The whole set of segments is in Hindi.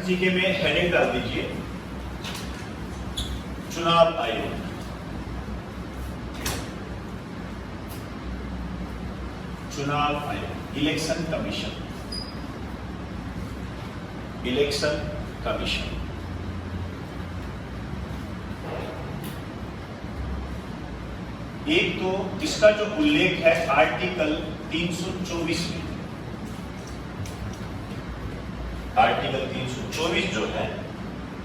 जीके में हेडिंग डाल दीजिए चुनाव आयोग। चुनाव आयोग, इलेक्शन कमीशन। इलेक्शन कमीशन एक तो इसका जो उल्लेख है आर्टिकल 324 में, आर्टिकल 324 जो है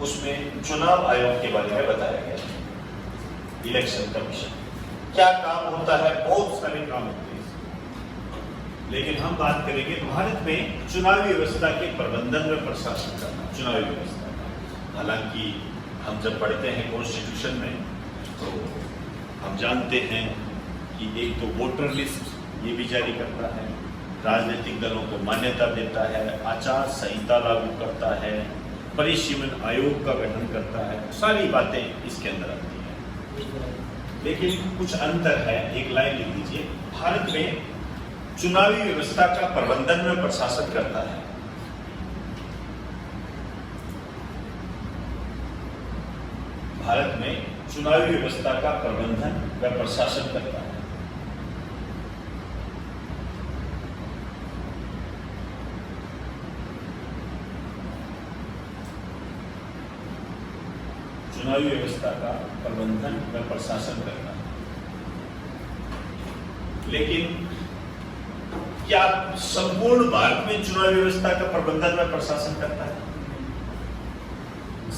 उसमें चुनाव आयोग के बारे में बताया गया है। इलेक्शन कमीशन क्या काम होता है? बहुत सारे काम होते हैं, लेकिन हम बात करेंगे भारत में चुनावी व्यवस्था के प्रबंधन में प्रशासन करना। चुनावी व्यवस्था का हालांकि हम जब पढ़ते हैं कॉन्स्टिट्यूशन में तो हम जानते हैं कि एक तो वोटर लिस्ट ये भी जारी करता है, राजनीतिक दलों को मान्यता देता है, आचार संहिता लागू करता है, परिसीमन आयोग का गठन करता है, सारी बातें इसके अंदर आती हैं। लेकिन कुछ अंतर है, एक लाइन लिख दीजिए, भारत में चुनावी व्यवस्था का प्रबंधन में प्रशासन करता है। भारत में चुनावी व्यवस्था का प्रबंधन व प्रशासन करता है। चुनावी व्यवस्था का प्रबंधन व प्रशासन करता है। लेकिन क्या संपूर्ण भारत में चुनावी व्यवस्था का प्रबंधन व प्रशासन करता है?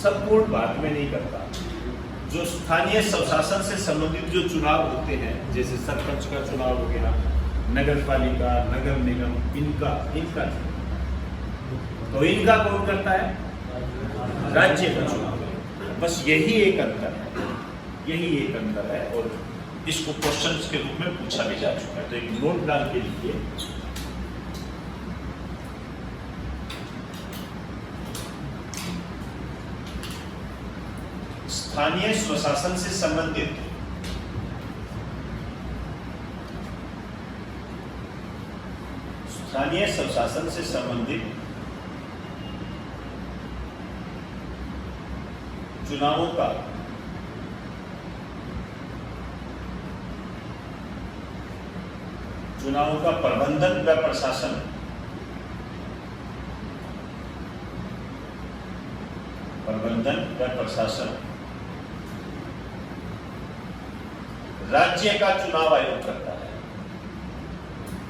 संपूर्ण भारत में नहीं करता। जो स्थानीय स्वशासन से संबंधित जो चुनाव होते हैं, जैसे सरपंच का चुनाव हो गया, नगर पालिका, नगर निगम, इनका तो इनका कौन करता है? राज्य का चुनाव। बस यही एक अंतर है, यही एक अंतर है, और इसको क्वेश्चंस के रूप में पूछा भी जा चुका है। तो एक नोट डाल के लिखिए, स्थानीय स्वशासन से संबंधित स्थानीय स्वशासन से संबंधित चुनावों का प्रबंधन व प्रशासन राज्य का चुनाव आयोग करता है।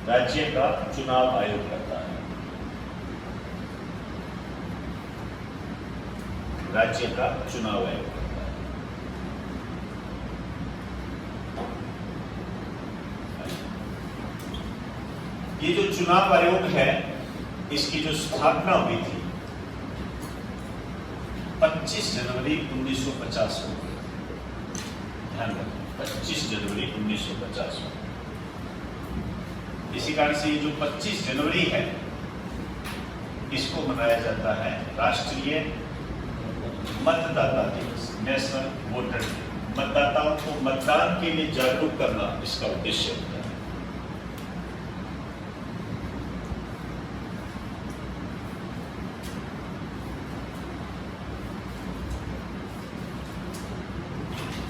राज्य का चुनाव आयोग करता है। राज्य का चुनाव आयोग करता है। ये जो चुनाव आयोग है, इसकी जो स्थापना हुई थी 25 जनवरी 1950 को। ध्यान रखें, 25 जनवरी 1950 को। इसी कारण से ये जो 25 जनवरी है, इसको मनाया जाता है राष्ट्रीय मतदाता दिवस, नेशनल वोटर डे। मतदाताओं को मतदान के लिए जागरूक करना इसका उद्देश्य होता है।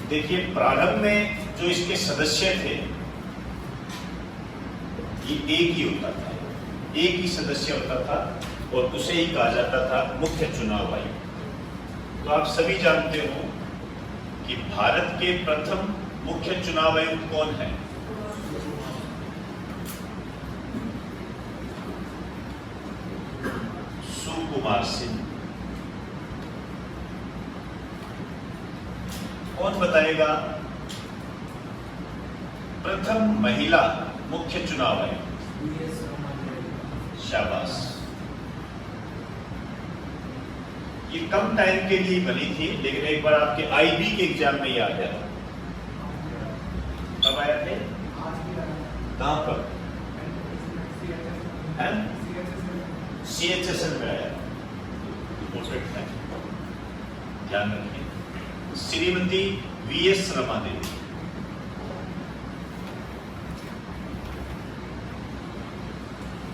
देखिए, प्रारंभ में जो इसके सदस्य थे, ये एक ही होता था, एक ही सदस्य होता था, और उसे ही कहा जाता था मुख्य चुनाव आयोग। तो आप सभी जानते हो कि भारत के प्रथम मुख्य चुनाव आयुक्त कौन है? सुकुमार सिंह। कौन बताएगा? प्रथम महिला मुख्य चुनाव आयुक्त? शाबाश। ये कम टाइम के लिए बनी थी, लेकिन एक बार आपके आईबी के एग्जाम में ये आ गया। कब आया थे? कहां पर? CHSL में आया। ध्यान रखिए, श्रीमती VS रमा देवी।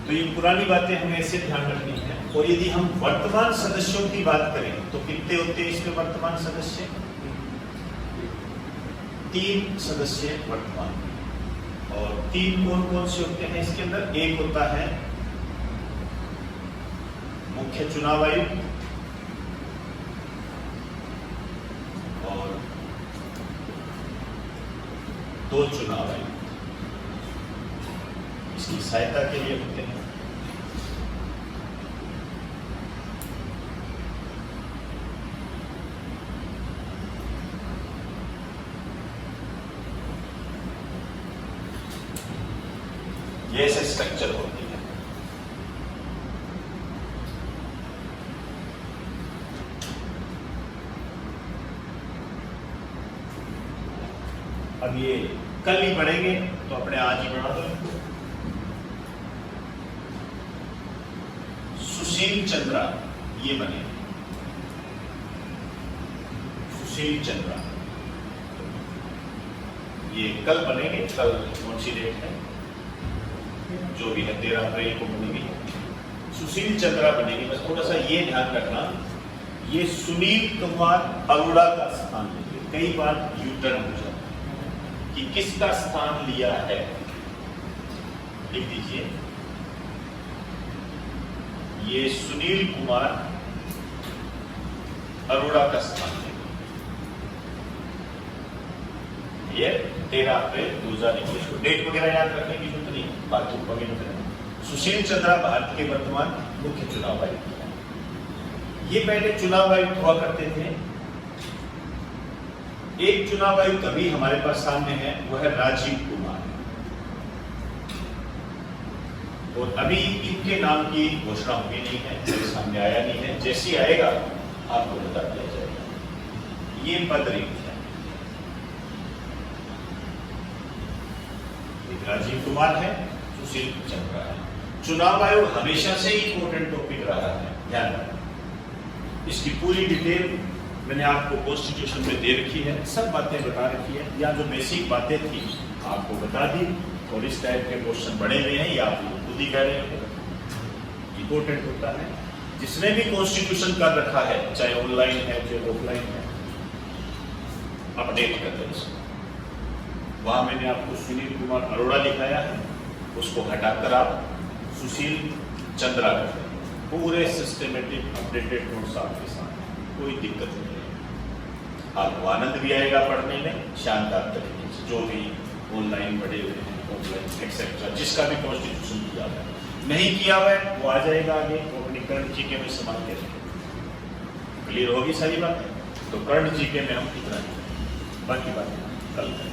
तो ये पुरानी बातें हमें ऐसे ध्यान रखनी है। और यदि हम वर्तमान सदस्यों की बात करें तो कितने होते हैं इसमें वर्तमान सदस्य? 3 सदस्य वर्तमान। और 3 कौन कौन से होते हैं इसके अंदर? एक होता है मुख्य चुनाव आयुक्त और 2 चुनाव आयुक्त इसकी सहायता के लिए होते हैं। ये ऐसे स्ट्रक्चर होती है। अब ये कल ही पढ़ेंगे तो अपने आज ही पढ़ा दो इनको। सुशील चंद्रा ये बने, सुशील चंद्रा ये कल बनेंगे। कल कौन सी डेट है? जो भी है 13 अप्रैल को बनेगी। सुशील चंद्रा बनेगी। बस थोड़ा सा ये ध्यान रखना, ये सुनील कुमार अरोड़ा का स्थान लेंगे। कई बार यूटर्न हो जाता है कि किसका स्थान लिया है। लिख दीजिए, ये सुनील कुमार अरोड़ा का स्थान लेंगे। ये 13 अप्रैल 2021 को। डेट वगैरह याद रखने की जरूरत नहीं, बाकी वगैरह। सुशील चंद्रा भारत के वर्तमान मुख्य चुनाव आयुक्त हैं। ये पहले चुनाव आयुक्त हुआ करते थे। एक चुनाव आयुक्त अभी हमारे पास सामने है, वो है राजीव कुमार। और अभी इनके नाम की घोषणा हुई नहीं है, मेरे सामने आया नहीं है। जैसे ही आएगा आपको बता दिया जाएगा। ये पद रिक्त है। राजीव कुमार है, सुशील चंद्रा है। चुनाव आयोग हमेशा से ही इंपॉर्टेंट टॉपिक रहा है, ध्यान रखना। इसकी पूरी डिटेल मैंने आपको कॉन्स्टिट्यूशन में दे रखी है, सब बातें बता रखी है। या जो बेसिक बातें थी आपको बता दी। और इस टाइप के क्वेश्चन बने हुए हैं, या आप खुद ही कह रहे हो इंपॉर्टेंट होता है। जिसने भी कॉन्स्टिट्यूशन कर रखा है, चाहे ऑनलाइन है चाहे ऑफलाइन है, अपडेट कर दें। वहां मैंने आपको सुनील कुमार अरोड़ा दिखाया है, उसको हटाकर आप सुशील चंद्रा कर दें। पूरे सिस्टमेटिक अपडेटेड नोट्स आपके साथ, कोई दिक्कत नहीं है। आपको आनंद भी आएगा पढ़ने में शानदार तरीके से। जो भी ऑनलाइन पढ़े हुए हैं, ऑफलाइन एक्सेट्रा, जिसका भी कॉन्स्टिट्यूशन किया हुआ है, नहीं किया हुआ है वो आ जाएगा आगे। वो अपनी करंट जीके में संभाल के रखें। क्लियर होगी सारी बातें? तो करंट जीके में हम इतना ही, बाकी बातें कल करें।